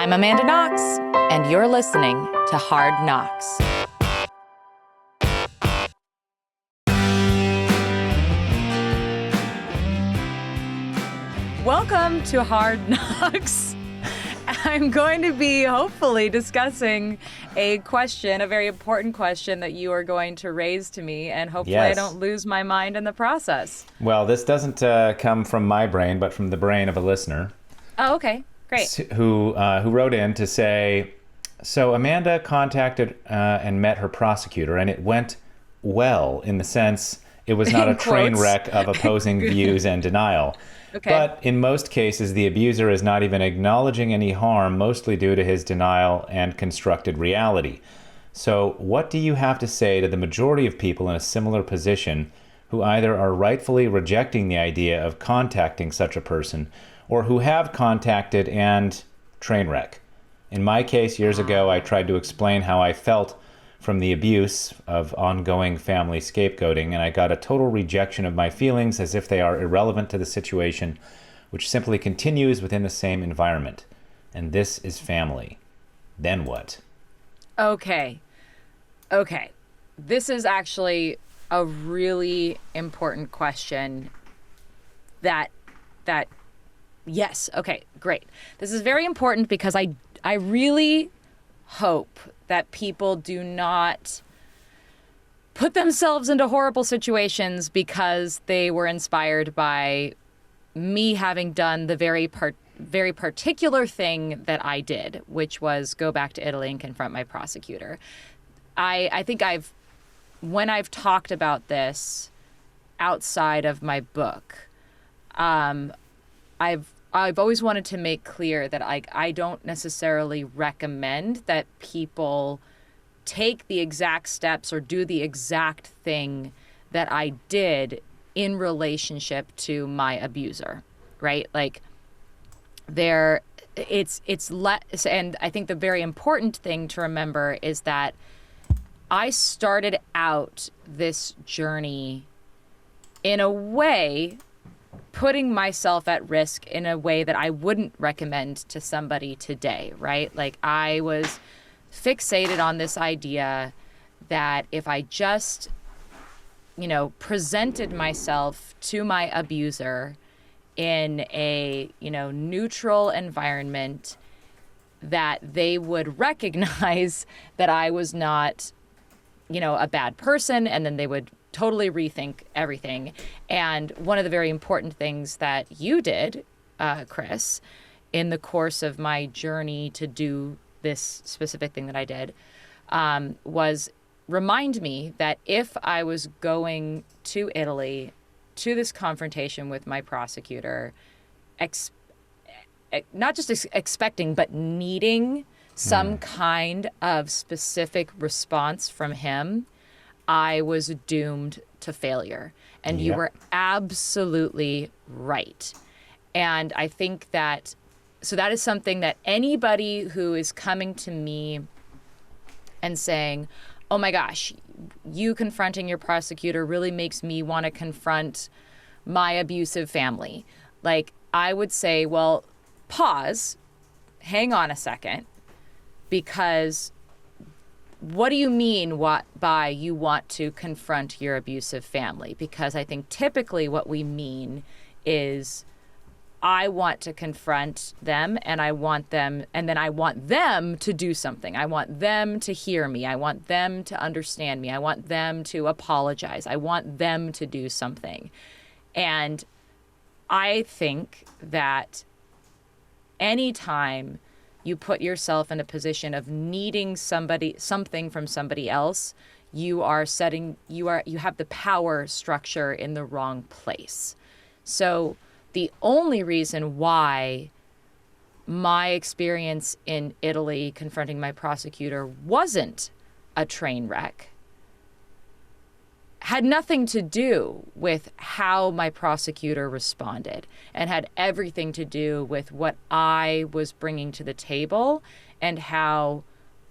I'm Amanda Knox, and you're listening to Hard Knocks. Welcome to Hard Knocks. I'm going to be hopefully discussing a question, a very important question that you are going to raise to me, and hopefully I don't lose my mind in the process. Well, this doesn't come from my brain, but from the brain of a listener. Oh, okay. Great. Who wrote in to say, so Amanda contacted and met her prosecutor, and it went well in the sense it was not a train wreck of opposing views and denial. Okay. But in most cases, the abuser is not even acknowledging any harm, mostly due to his denial and constructed reality. So what do you have to say to the majority of people in a similar position who either are rightfully rejecting the idea of contacting such a person or who have contacted and train wreck? In my case, years ago, I tried to explain how I felt from the abuse of ongoing family scapegoating, and I got a total rejection of my feelings as if they are irrelevant to the situation, which simply continues within the same environment. And this is family. Then what? Okay. This is actually a really important question yes. Okay, great. This is very important because I really hope that people do not put themselves into horrible situations because they were inspired by me having done the very particular thing that I did, which was go back to Italy and confront my prosecutor. I think when I've talked about this outside of my book, I've always wanted to make clear that I don't necessarily recommend that people take the exact steps or do the exact thing that I did in relationship to my abuser, right? Like and I think the very important thing to remember is that I started out this journey in a way putting myself at risk in a way that I wouldn't recommend to somebody today, right? Like I was fixated on this idea that if I just, presented myself to my abuser in a, neutral environment, that they would recognize that I was not, a bad person, and then they would totally rethink everything. And one of the very important things that you did, Chris, in the course of my journey to do this specific thing that I did, was remind me that if I was going to Italy to this confrontation with my prosecutor, not just expecting, but needing some kind of specific response from him, I was doomed to failure. And you were absolutely right. And I think that is something that anybody who is coming to me and saying, oh my gosh, you confronting your prosecutor really makes me want to confront my abusive family. Like, I would say, well, pause, hang on a second, because what do you mean by you want to confront your abusive family? Because I think typically what we mean is I want to confront them and I want them to do something. I want them to hear me. I want them to understand me. I want them to apologize. I want them to do something. And I think that anytime you put yourself in a position of needing something from somebody else, you have the power structure in the wrong place. So the only reason why my experience in Italy confronting my prosecutor wasn't a train wreck had nothing to do with how my prosecutor responded, and had everything to do with what I was bringing to the table and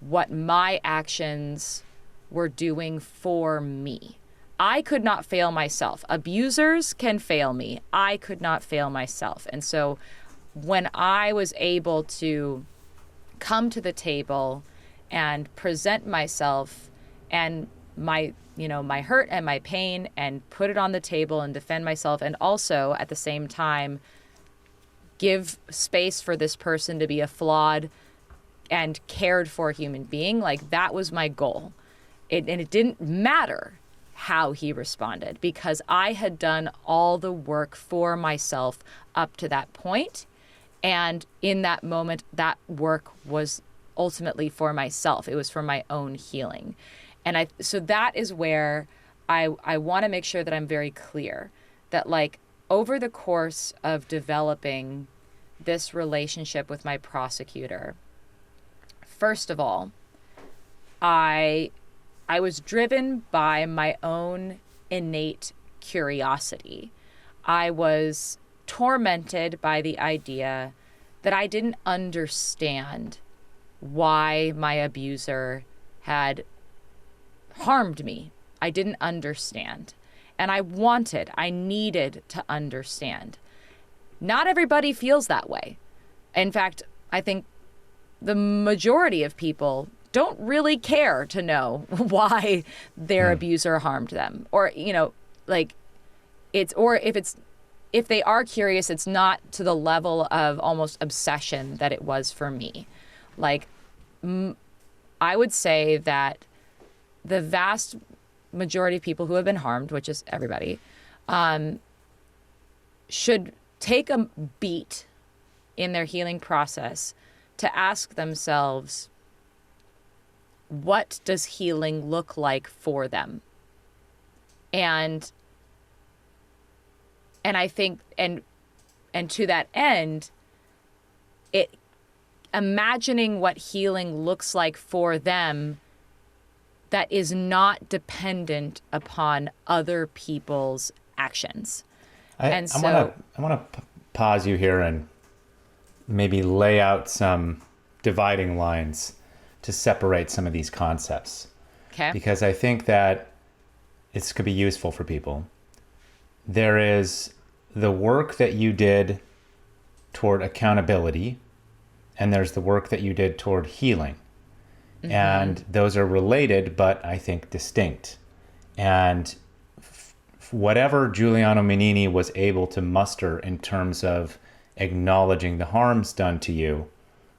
what my actions were doing for me. I could not fail myself. Abusers can fail me. I could not fail myself. And so when I was able to come to the table and present myself and my hurt and my pain and put it on the table and defend myself, and also at the same time give space for this person to be a flawed and cared for human being. Like, that was my goal. And it didn't matter how he responded, because I had done all the work for myself up to that point. And in that moment, that work was ultimately for myself. It was for my own healing. And so that is where I want to make sure that I'm very clear that, like, over the course of developing this relationship with my prosecutor, first of all, I was driven by my own innate curiosity. I was tormented by the idea that I didn't understand why my abuser had harmed me. I didn't understand. And I needed to understand. Not everybody feels that way. In fact, I think the majority of people don't really care to know why their abuser harmed them. Or, like, if they are curious, it's not to the level of almost obsession that it was for me. Like, I would say that the vast majority of people who have been harmed, which is everybody, should take a beat in their healing process to ask themselves, what does healing look like for them? And I think, and to that end, imagining what healing looks like for them that is not dependent upon other people's actions. I want to pause you here and maybe lay out some dividing lines to separate some of these concepts. Okay. Because I think that this could be useful for people. There is the work that you did toward accountability, and there's the work that you did toward healing. Mm-hmm. And those are related, but I think distinct. And whatever Giuliano Menini was able to muster in terms of acknowledging the harms done to you,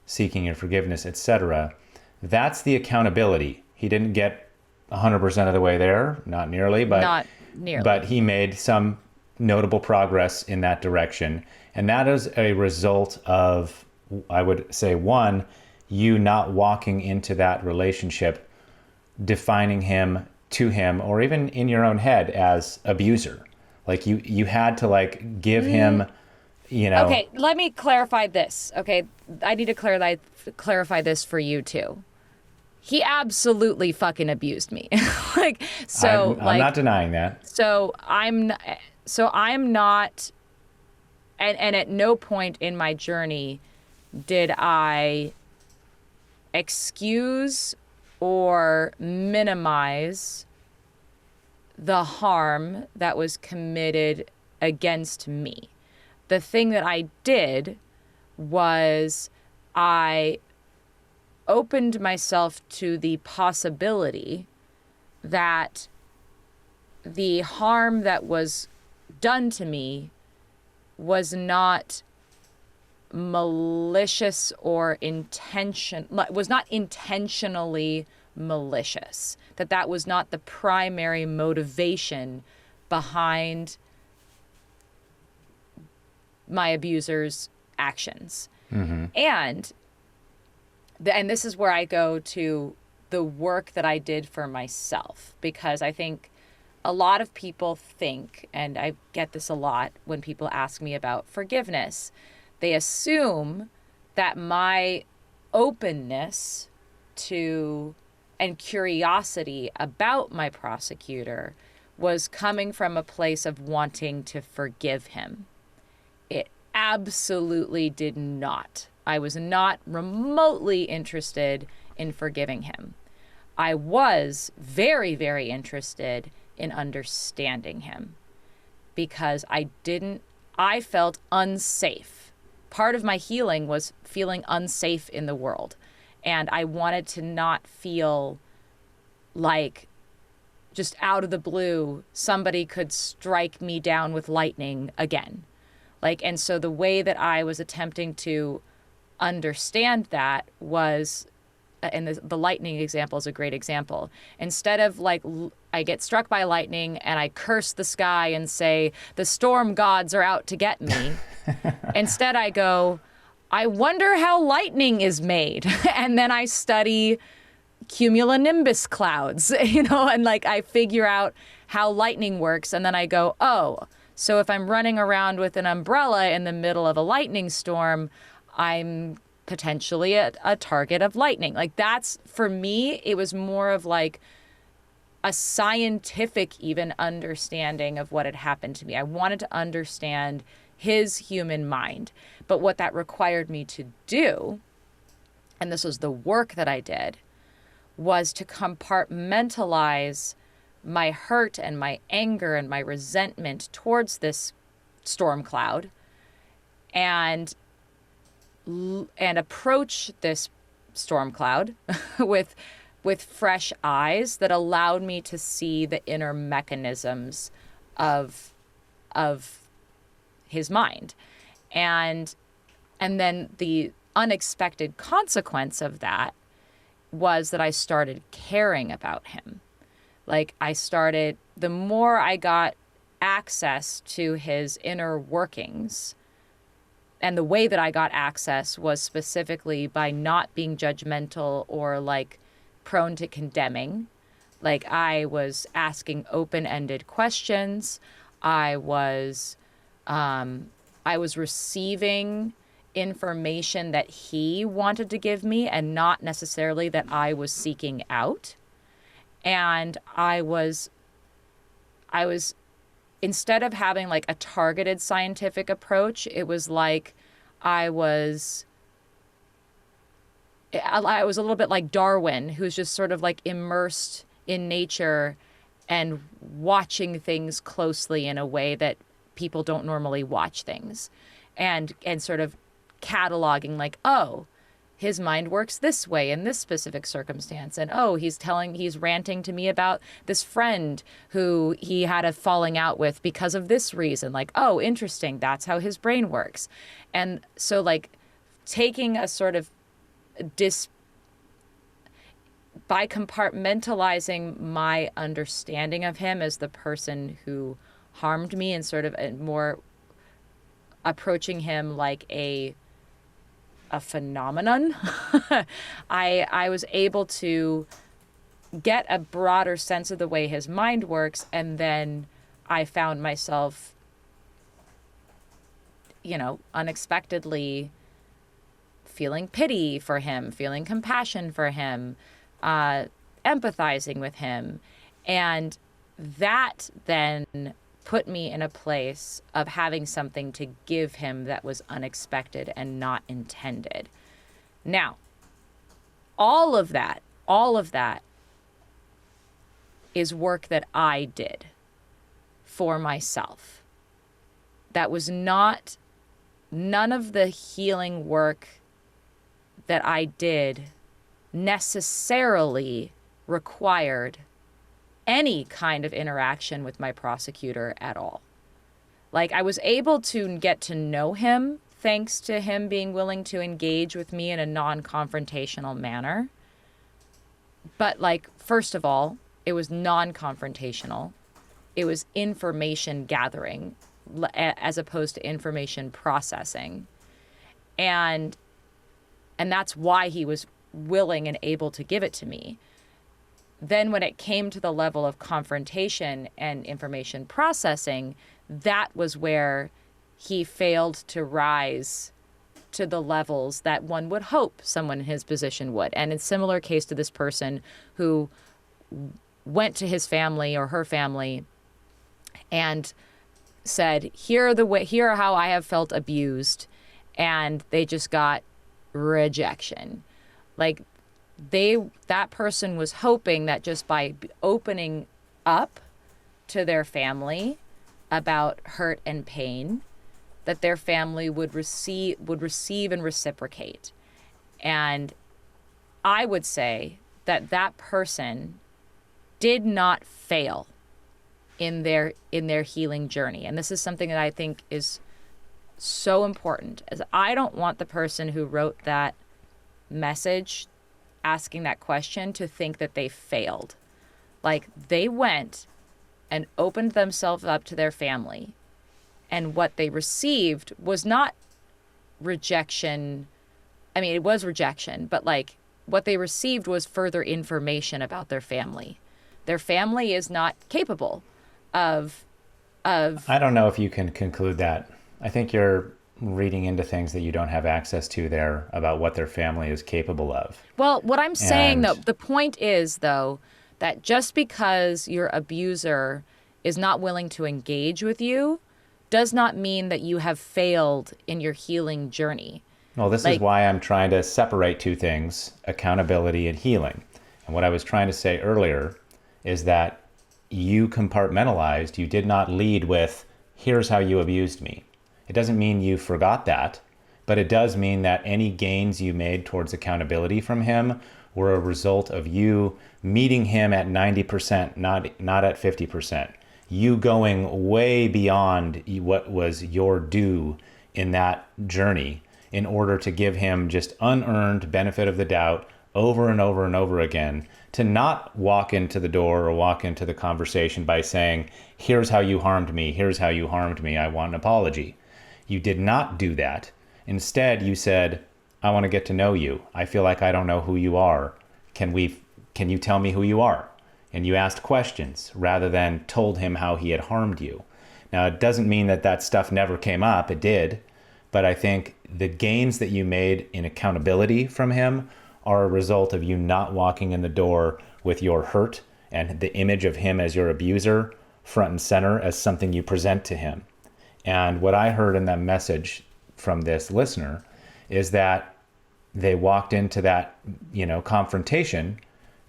seeking your forgiveness, etc., that's the accountability. He didn't get 100% of the way there, not nearly, but he made some notable progress in that direction. And that is a result of, I would say, one, you not walking into that relationship, defining him to him, or even in your own head as abuser. Like you had to like give him, Okay, let me clarify this. Okay, I need to clarify this for you too. He absolutely fucking abused me. I'm not denying that. So I'm not, and at no point in my journey did I excuse or minimize the harm that was committed against me. The thing that I did was I opened myself to the possibility that the harm that was done to me was not malicious or was not intentionally malicious, that was not the primary motivation behind my abuser's actions. Mm-hmm. And this is where I go to the work that I did for myself, because I think a lot of people think, and I get this a lot when people ask me about forgiveness, they assume that my openness to and curiosity about my prosecutor was coming from a place of wanting to forgive him. It absolutely did not. I was not remotely interested in forgiving him. I was very, very interested in understanding him, because I felt unsafe. Part of my healing was feeling unsafe in the world. And I wanted to not feel like just out of the blue, somebody could strike me down with lightning again. Like, and so the way that I was attempting to understand that was, and the lightning example is a great example. Instead of like, I get struck by lightning and I curse the sky and say, the storm gods are out to get me. Instead, I go, I wonder how lightning is made. And then I study cumulonimbus clouds, and like I figure out how lightning works. And then I go, oh, so if I'm running around with an umbrella in the middle of a lightning storm, I'm potentially a target of lightning. Like that's, for me, it was more of like a scientific even understanding of what had happened to me. I wanted to understand his human mind. But what that required me to do, and this was the work that I did, was to compartmentalize my hurt and my anger and my resentment towards this storm cloud and approach this storm cloud with fresh eyes that allowed me to see the inner mechanisms of his mind. And then the unexpected consequence of that was that I started caring about him. Like the more I got access to his inner workings, and the way that I got access was specifically by not being judgmental or like prone to condemning. Like I was asking open-ended questions. I was receiving information that he wanted to give me and not necessarily that I was seeking out. And I was instead of having like a targeted scientific approach, it was like I was a little bit like Darwin, who's just sort of like immersed in nature and watching things closely in a way that people don't normally watch things, and sort of cataloging like, oh, his mind works this way in this specific circumstance. And oh, he's ranting to me about this friend who he had a falling out with because of this reason. Like, oh, interesting. That's how his brain works. And so like taking a sort of by compartmentalizing my understanding of him as the person who harmed me and sort of more approaching him like a phenomenon, I was able to get a broader sense of the way his mind works. And then I found myself, unexpectedly feeling pity for him, feeling compassion for him, empathizing with him. And that then put me in a place of having something to give him that was unexpected and not intended. Now, all of that is work that I did for myself. That was none of the healing work that I did necessarily required any kind of interaction with my prosecutor at all. Like I was able to get to know him thanks to him being willing to engage with me in a non-confrontational manner. But like, first of all, it was non-confrontational. It was information gathering as opposed to information processing. And that's why he was willing and able to give it to me. Then when it came to the level of confrontation and information processing, that was where he failed to rise to the levels that one would hope someone in his position would. And in similar case to this person who went to his family or her family and said, here are how I have felt abused, and they just got rejection. Like that person was hoping that just by opening up to their family about hurt and pain, that their family would receive and reciprocate. And I would say that that person did not fail in their healing journey. And this is something that I think is so important, as I don't want the person who wrote that message asking that question to think that they failed. Like, they went and opened themselves up to their family, and what they received was not rejection. I mean, it was rejection, but like, what they received was further information about their family. Their family is not capable of I don't know if you can conclude that. I think you're reading into things that you don't have access to there about what their family is capable of. Well, what I'm saying, And though, the point is, though, that just because your abuser is not willing to engage with you does not mean that you have failed in your healing journey. well, this is why I'm trying to separate two things, accountability and healing. And what I was trying to say earlier is that you compartmentalized, you did not lead with, here's how you abused me. It doesn't mean you forgot that, but it does mean that any gains you made towards accountability from him were a result of you meeting him at 90%, not at 50%. You going way beyond what was your due in that journey in order to give him just unearned benefit of the doubt over and over and over again, to not walk into the door or walk into the conversation by saying, here's how you harmed me, I want an apology. You did not do that. Instead, you said, I want to get to know you. I feel like I don't know who you are. Can you tell me who you are? And you asked questions rather than told him how he had harmed you. Now, it doesn't mean that that stuff never came up. It did. But I think the gains that you made in accountability from him are a result of you not walking in the door with your hurt and the image of him as your abuser front and center as something you present to him. And what I heard in that message from this listener is that they walked into that, confrontation,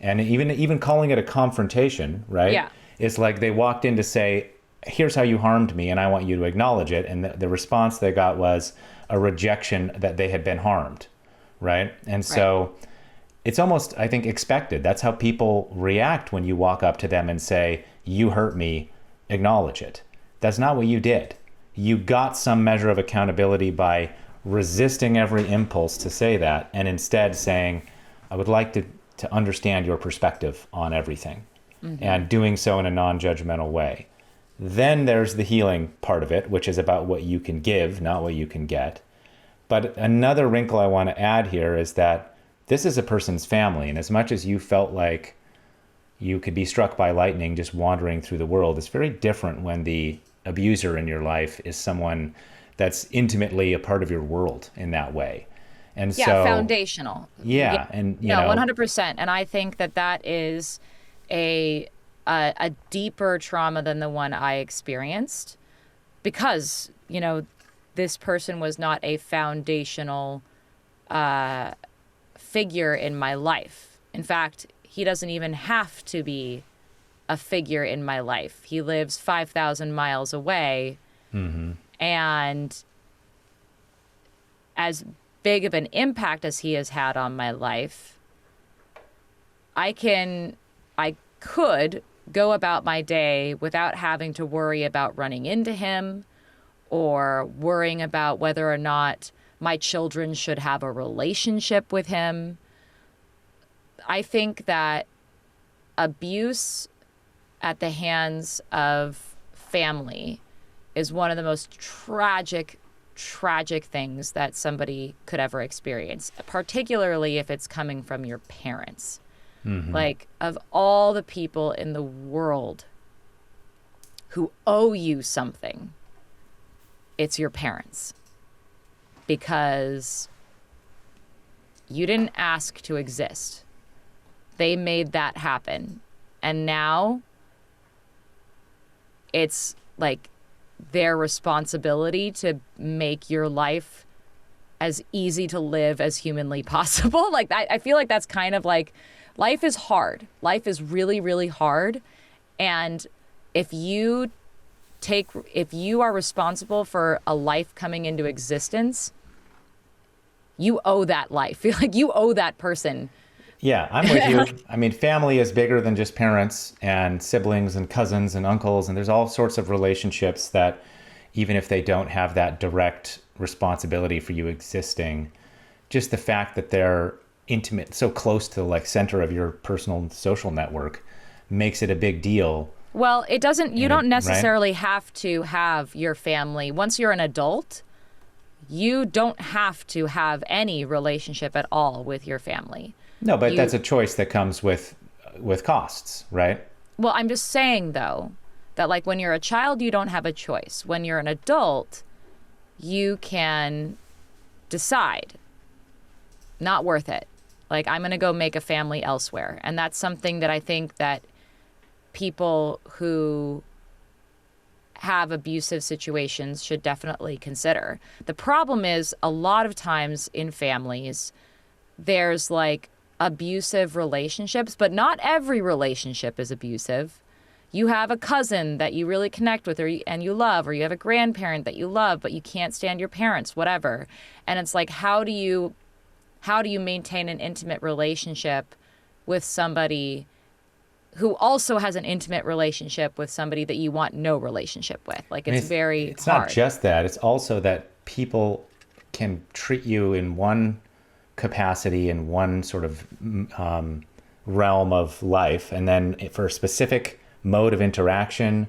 and even calling it a confrontation, right? Yeah. It's like they walked in to say, here's how you harmed me, and I want you to acknowledge it. And the response they got was a rejection that they had been harmed, right? And so it's almost, I think, expected. That's how people react when you walk up to them and say, you hurt me, acknowledge it. That's not what you did. You got some measure of accountability by resisting every impulse to say that, and instead saying, I would like to understand your perspective on everything, and doing so in a non-judgmental way. Then there's the healing part of it, which is about what you can give, not what you can get. But another wrinkle I want to add here is that this is a person's family, and as much as you felt like you could be struck by lightning just wandering through the world, it's very different when the abuser in your life is someone that's intimately a part of your world in that way. And yeah, so foundational. Yeah, and no, 100%. And I think that is a deeper trauma than the one I experienced, because this person was not a foundational figure in my life. In fact, he doesn't even have to be a figure in my life. He lives 5,000 miles away, and as big of an impact as he has had on my life, I could go about my day without having to worry about running into him or worrying about whether or not my children should have a relationship with him. I think that abuse at the hands of family is one of the most tragic things that somebody could ever experience, particularly if it's coming from your parents. Like, of all the people in the world who owe you something, it's your parents, because you didn't ask to exist. They made that happen. And now it's like their responsibility to make your life as easy to live as humanly possible. Like, I feel like that's kind of like, life is hard. Life is really, really hard. And if you are responsible for a life coming into existence, you owe that life. Like, you owe that person Yeah, I'm with you. I mean, family is bigger than just parents and siblings and cousins and uncles, and there's all sorts of relationships that, even if they don't have that direct responsibility for you existing, just the fact that they're intimate, so close to the like center of your personal social network, makes it a big deal. Well, it doesn't, you don't Right? necessarily have to have your family. Once you're an adult, you don't have to have any relationship at all with your family. No, but You, that's a choice that comes with costs, right? well, I'm just saying though, that like when you're a child, you don't have a choice. When you're an adult, you can decide, not worth it. Like, I'm going to go make a family elsewhere. And that's something that I think that people who have abusive situations should definitely consider. The problem is a lot of times in families, there's like abusive relationships, but not every relationship is abusive. You have a cousin that you really connect with and you love, or you have a grandparent that you love, but you can't stand your parents, whatever. And it's like, how do you maintain an intimate relationship with somebody who also has an intimate relationship with somebody that you want no relationship with? Like, it's very It's hard. not just that. It's also that people can treat you in one capacity, in one sort of realm of life, and then for a specific mode of interaction,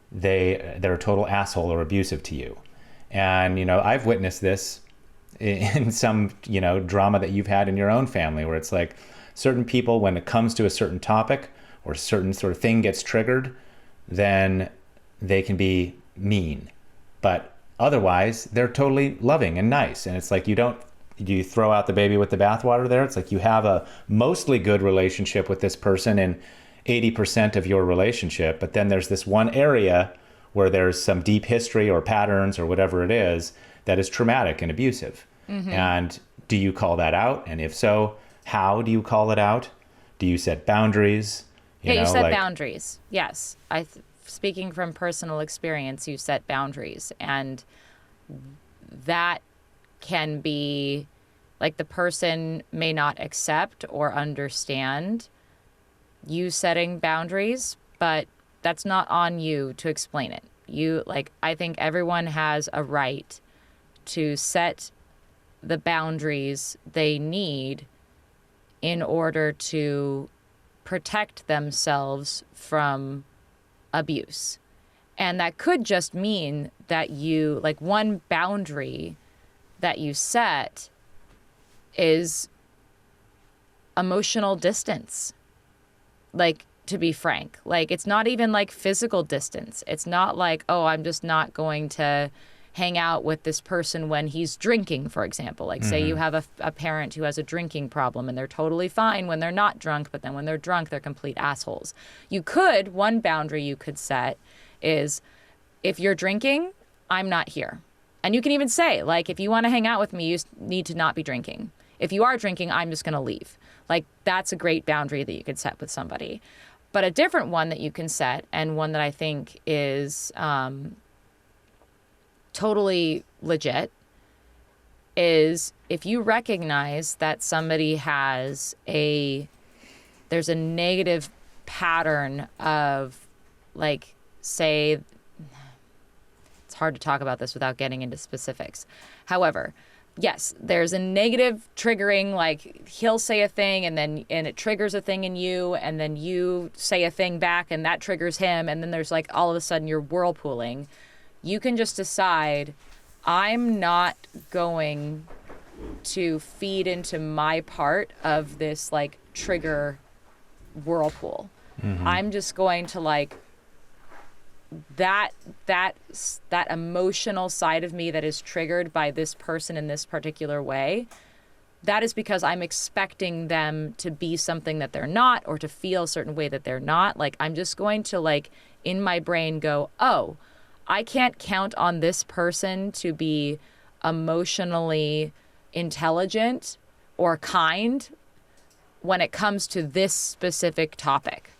they're a total asshole or abusive to you. And I've witnessed this in some drama that you've had in your own family, where it's like certain people, when it comes to a certain topic or a certain sort of thing gets triggered, then they can be mean, but otherwise they're totally loving and nice. And it's like, you throw out the baby with the bathwater there. It's like you have a mostly good relationship with this person in 80% of your relationship, but then there's this one area where there's some deep history or patterns or whatever it is that is traumatic and abusive. Mm-hmm. And do you call that out? And if so, how do you call it out? Do you set boundaries? You set boundaries. Yes. Speaking from personal experience, you set boundaries. And that can be like, the person may not accept or understand you setting boundaries, but that's not on you to explain it. I think everyone has a right to set the boundaries they need in order to protect themselves from abuse. And that could just mean that one boundary that you set is emotional distance. Like, to be frank, like, it's not even like physical distance. It's not like, oh, I'm just not going to hang out with this person when he's drinking, for example. Like, say you have a parent who has a drinking problem and they're totally fine when they're not drunk, but then when they're drunk, they're complete assholes. One boundary you could set is, if you're drinking, I'm not here. And you can even say, like, if you want to hang out with me, you need to not be drinking. If you are drinking, I'm just going to leave. Like, that's a great boundary that you could set with somebody. But a different one that you can set, and one that I think is totally legit, is if you recognize that somebody there's a negative pattern of, like, say, it's hard to talk about this without getting into specifics. However, yes, there's a negative triggering, like, he'll say a thing and it triggers a thing in you, and then you say a thing back and that triggers him, and then there's like all of a sudden you're whirlpooling. You can just decide, I'm not going to feed into my part of this like trigger whirlpool. Mm-hmm. I'm just going to like that emotional side of me that is triggered by this person in this particular way. That is because I'm expecting them to be something that they're not, or to feel a certain way that they're not. Like, I'm just going to, like, in my brain go, oh, I can't count on this person to be emotionally intelligent or kind when it comes to this specific topic.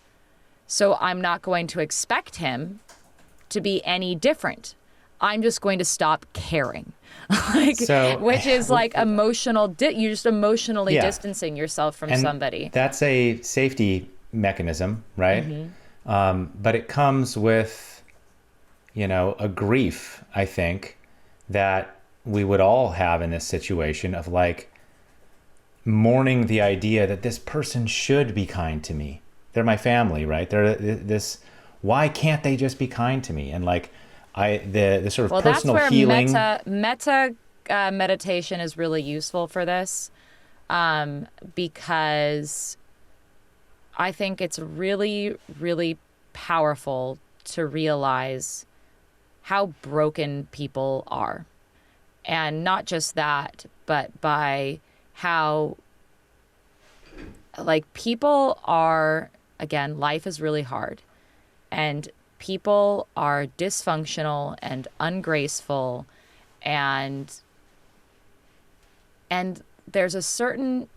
So I'm not going to expect him to be any different. I'm just going to stop caring. Like, So, which is like emotional, you're just emotionally Yeah. distancing yourself from and somebody. that's a safety mechanism, right? But it comes with, a grief, I think, that we would all have in this situation of like mourning the idea that this person should be kind to me. They're my family, right? They're this. Why can't they just be kind to me? And like, the sort of Well, that's personal where healing. meta meditation is really useful for this, because I think it's really, really powerful to realize how broken people are. And not just that, but by how, like, people are, again, life is really hard. And people are dysfunctional and ungraceful, and there's a certain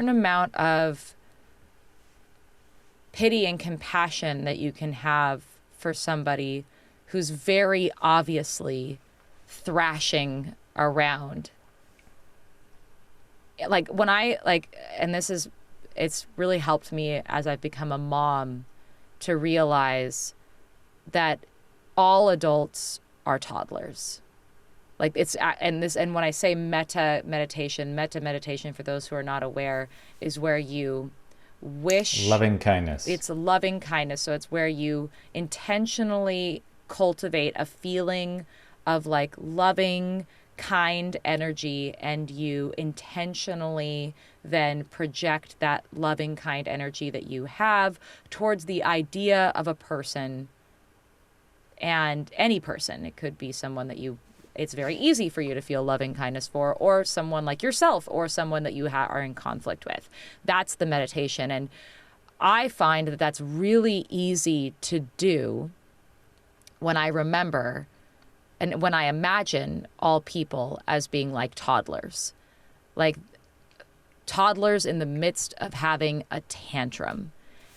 amount of pity and compassion that you can have for somebody who's very obviously thrashing around. Like when it's really helped me as I've become a mom to realize that all adults are toddlers. Like and when I say meta meditation for those who are not aware is where you wish Loving kindness. It's loving kindness. So it's where you intentionally cultivate a feeling of like loving, kind energy, and you intentionally then project that loving, kind energy that you have towards the idea of a person, and any person. It could be someone that it's very easy for you to feel loving kindness for, or someone like yourself, or someone that you are in conflict with. That's the meditation. And I find that that's really easy to do when I remember and when I imagine all people as being like toddlers. Like toddlers in the midst of having a tantrum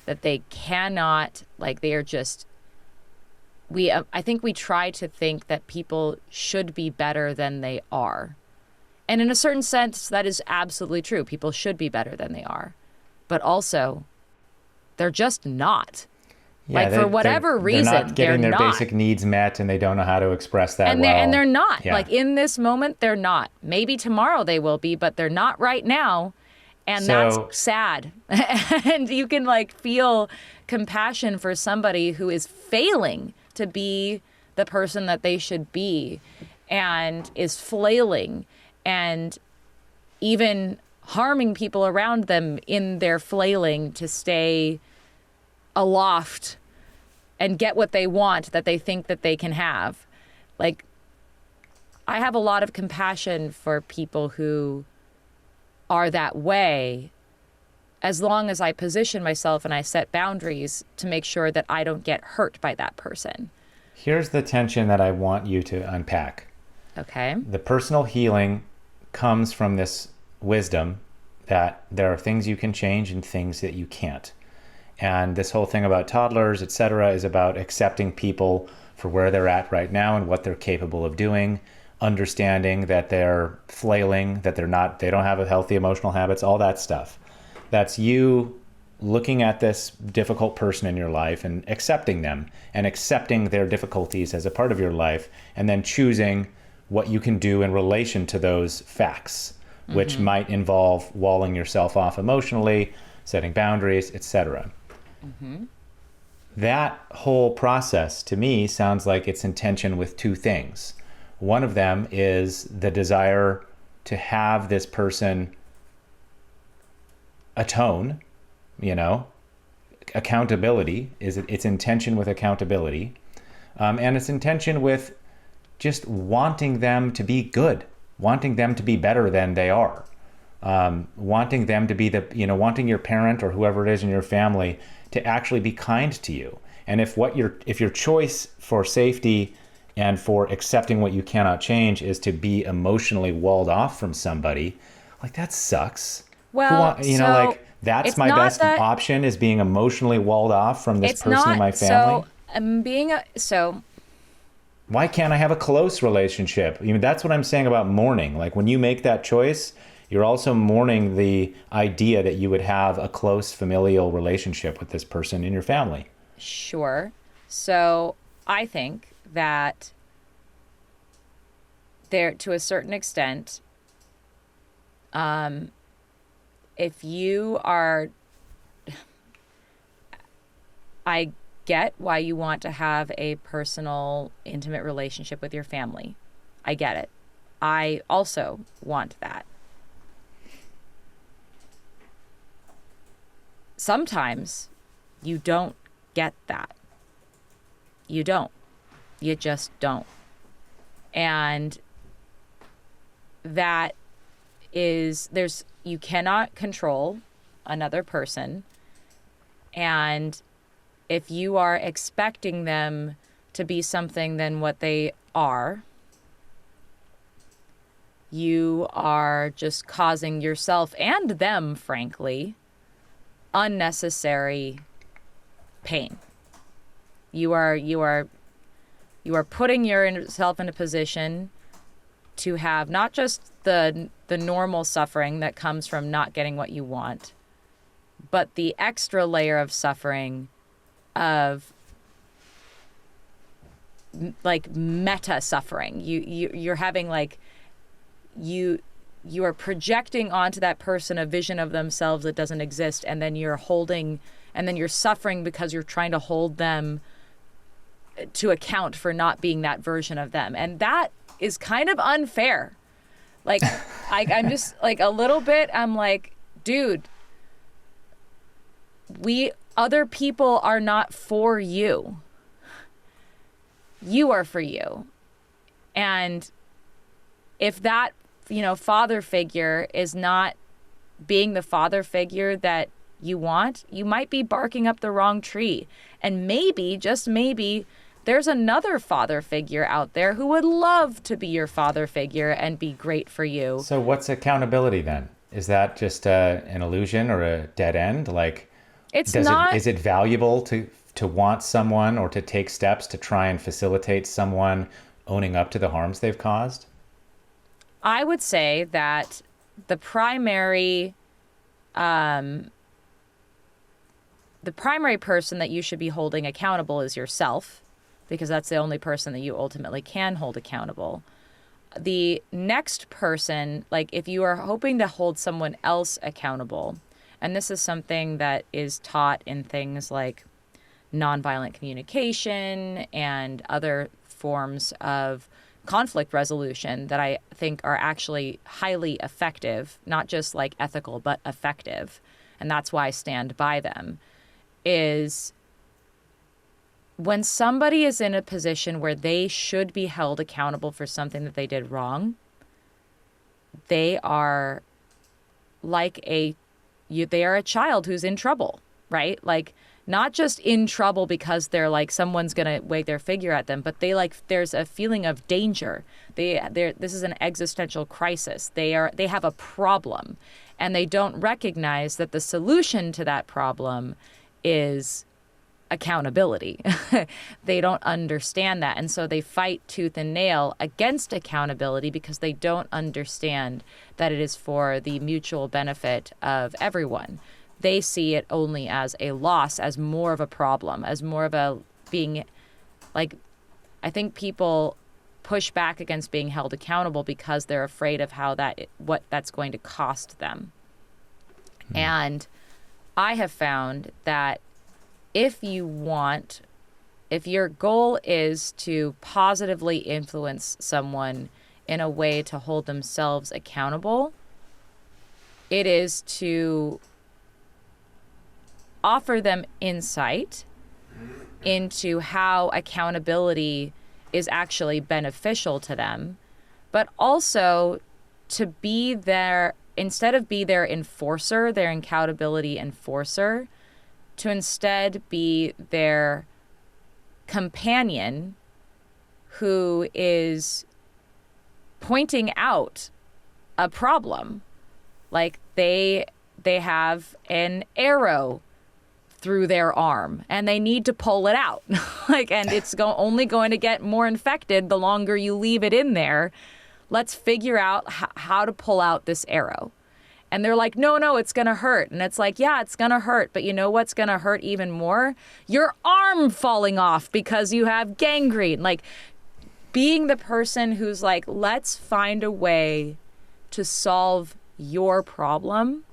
that they cannot, like they are just, I think we try to think that people should be better than they are. And in a certain sense, that is absolutely true. People should be better than they are. But also, they're just not. Yeah, like, for whatever reason, they're not getting their not. basic needs met, and they don't know how to express that And well. and they're not. Yeah. Like, in this moment, they're not. Maybe tomorrow they will be, but they're not right now. And So- that's sad. And you can, like, feel compassion for somebody who is failing to be the person that they should be, and is flailing and even harming people around them in their flailing to stay aloft and get what they want that they think that they can have. Like, I have a lot of compassion for people who are that way, as long as I position myself and I set boundaries to make sure that I don't get hurt by that person. Here's the tension that I want you to unpack. Okay. The personal healing comes from this wisdom that there are things you can change and things that you can't. And this whole thing about toddlers, etc., is about accepting people for where they're at right now and what they're capable of doing, understanding that they're flailing, that they don't have a healthy emotional habits, all that stuff. That's you looking at this difficult person in your life and accepting them and accepting their difficulties as a part of your life, and then choosing what you can do in relation to those facts, which might involve walling yourself off emotionally, setting boundaries, etc. That whole process to me sounds like it's in tension with two things. One of them is the desire to have this person atone, accountability, it's in tension with accountability, and it's in tension with just wanting them to be good, wanting them to be better than they are, wanting them to be wanting your parent or whoever it is in your family to actually be kind to you. And if your choice for safety and for accepting what you cannot change is to be emotionally walled off from somebody, like, that sucks. Well, That's it's my not best that- option, is being emotionally walled off from this person in my family. Why can't I have a close relationship? That's what I'm saying about mourning. Like when you make that choice, you're also mourning the idea that you would have a close familial relationship with this person in your family. Sure. So I think that there, to a certain extent, if you are, I get why you want to have a personal, intimate relationship with your family. I get it. I also want that. Sometimes you don't get that. You don't. You just don't. And that is, you cannot control another person. And if you are expecting them to be something than what they are, you are just causing yourself and them, frankly, unnecessary pain. You are putting yourself in a position to have not just the normal suffering that comes from not getting what you want, but the extra layer of suffering of like meta suffering. You're having like you are projecting onto that person a vision of themselves that doesn't exist, and then you're suffering because you're trying to hold them to account for not being that version of them. And that is kind of unfair. Like, I'm just like a little bit, I'm like, dude, other people are not for you. You are for you. And if that, father figure is not being the father figure that you want, you might be barking up the wrong tree. And maybe, just maybe, there's another father figure out there who would love to be your father figure and be great for you. So what's accountability then? Is that just an illusion or a dead end? Like, it's not. Is it valuable to want someone or to take steps to try and facilitate someone owning up to the harms they've caused? I would say that the primary person that you should be holding accountable is yourself, because that's the only person that you ultimately can hold accountable. The next person, like if you are hoping to hold someone else accountable, and this is something that is taught in things like nonviolent communication and other forms of conflict resolution that I think are actually highly effective, not just like ethical, but effective. And that's why I stand by them, is when somebody is in a position where they should be held accountable for something that they did wrong, they are like they are a child who's in trouble, right? Like, not just in trouble because they're like someone's gonna wag their figure at them, but there's a feeling of danger. This is an existential crisis. They have a problem, and they don't recognize that the solution to that problem is accountability. They don't understand that, and so they fight tooth and nail against accountability because they don't understand that it is for the mutual benefit of everyone. They see it only as a loss, as more of a problem, as more of a being, like, I think people push back against being held accountable because they're afraid of what that's going to cost them. And I have found that if your goal is to positively influence someone in a way to hold themselves accountable, it is to offer them insight into how accountability is actually beneficial to them, but also to be their, instead of be their enforcer, their accountability enforcer, to instead be their companion who is pointing out a problem. Like they have an arrow through their arm and they need to pull it out. And it's only going to get more infected the longer you leave it in there. Let's figure out how to pull out this arrow. And they're like, no, it's going to hurt. And it's like, yeah, it's going to hurt. But you know what's going to hurt even more? Your arm falling off because you have gangrene. Like, being the person who's like, let's find a way to solve your problem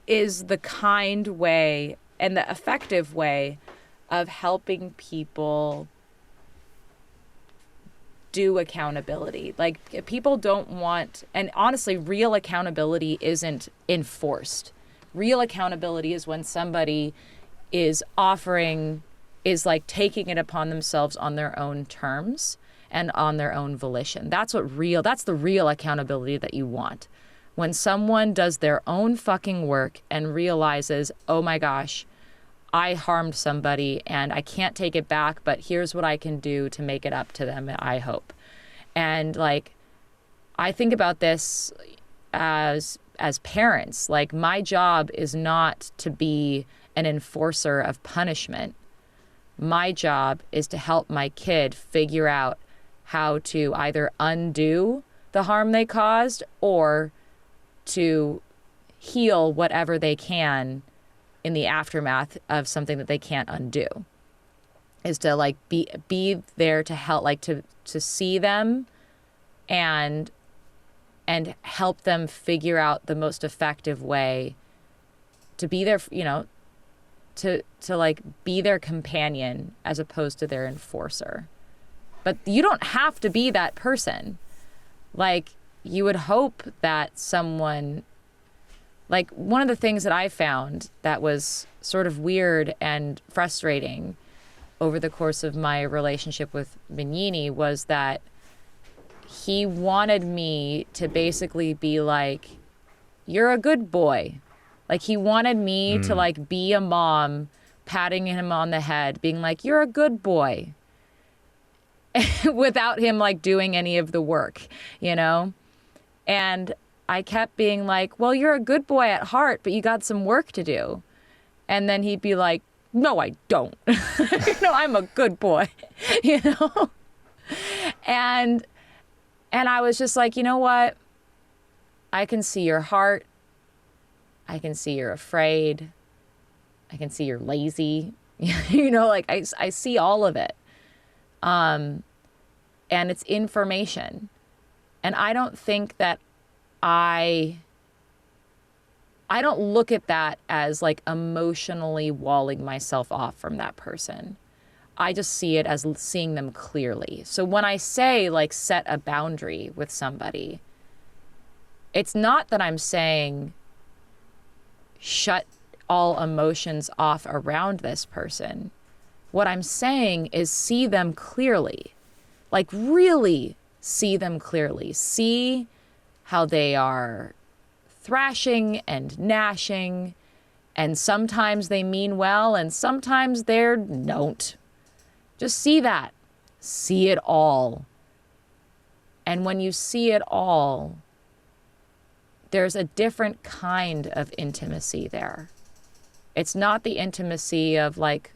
is the kind way and the effective way of helping people do accountability. Like, people don't want, and honestly, real accountability isn't enforced. Real accountability is when somebody is like taking it upon themselves on their own terms and on their own volition. That's the real accountability that you want. When someone does their own fucking work and realizes, oh my gosh, I harmed somebody and I can't take it back, but here's what I can do to make it up to them, I hope. And like, I think about this as parents. Like, my job is not to be an enforcer of punishment. My job is to help my kid figure out how to either undo the harm they caused or to heal whatever they can in the aftermath of something that they can't undo. Is to like be there to help, like to see them and help them figure out the most effective way to be there, you know, to like be their companion as opposed to their enforcer. But you don't have to be that person. Like, you would hope that someone, like, one of the things that I found that was sort of weird and frustrating over the course of my relationship with Mignini was that he wanted me to basically be like, you're a good boy. Like, he wanted me to like be a mom, patting him on the head, being like, you're a good boy, without him like doing any of the work, you know? And I kept being like, well, you're a good boy at heart, but you got some work to do. And then he'd be like, no, I don't. No, I'm a good boy, you know? And I was just like, you know what? I can see your heart. I can see you're afraid. I can see you're lazy. You know, like I see all of it. And it's information. And I don't think that I don't look at that as like emotionally walling myself off from that person. I just see it as seeing them clearly. So when I say like set a boundary with somebody, it's not that I'm saying shut all emotions off around this person. What I'm saying is see them clearly. Like, really see them clearly. See how they are thrashing and gnashing, and sometimes they mean well and sometimes they don't. Just see that. See it all. And when you see it all, there's a different kind of intimacy there. It's not the intimacy of like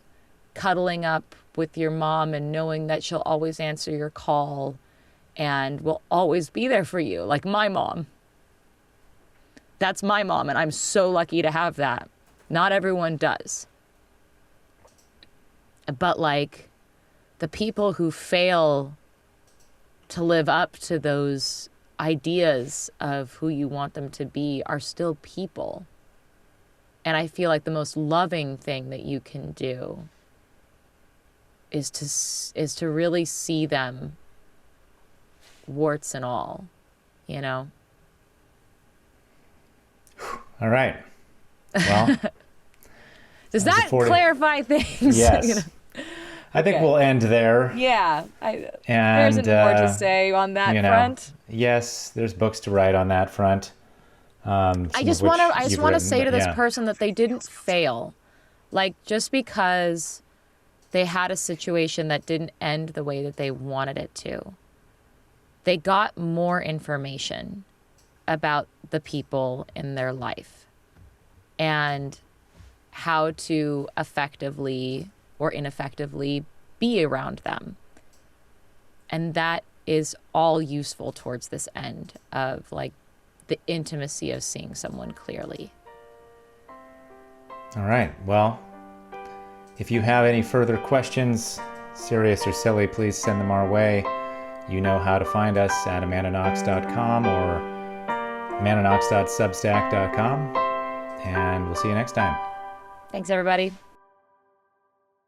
cuddling up with your mom and knowing that she'll always answer your call and will always be there for you, like my mom. That's my mom, and I'm so lucky to have that. Not everyone does. But like, the people who fail to live up to those ideas of who you want them to be are still people. And I feel like the most loving thing that you can do is to really see them, warts and all, you know? All right. Well, does that clarify things? Yes. You know? I think we'll end there. Yeah. There isn't more to say on that front. Yes, there's books to write on that front. I just want to say to this person that they didn't fail. Like, just because they had a situation that didn't end the way that they wanted it to, they got more information about the people in their life. And how to effectively or ineffectively be around them. And that is all useful towards this end of like the intimacy of seeing someone clearly. All right. Well, if you have any further questions, serious or silly, please send them our way. You know how to find us at amandaknox.com or amandaknox.substack.com. And we'll see you next time. Thanks, everybody.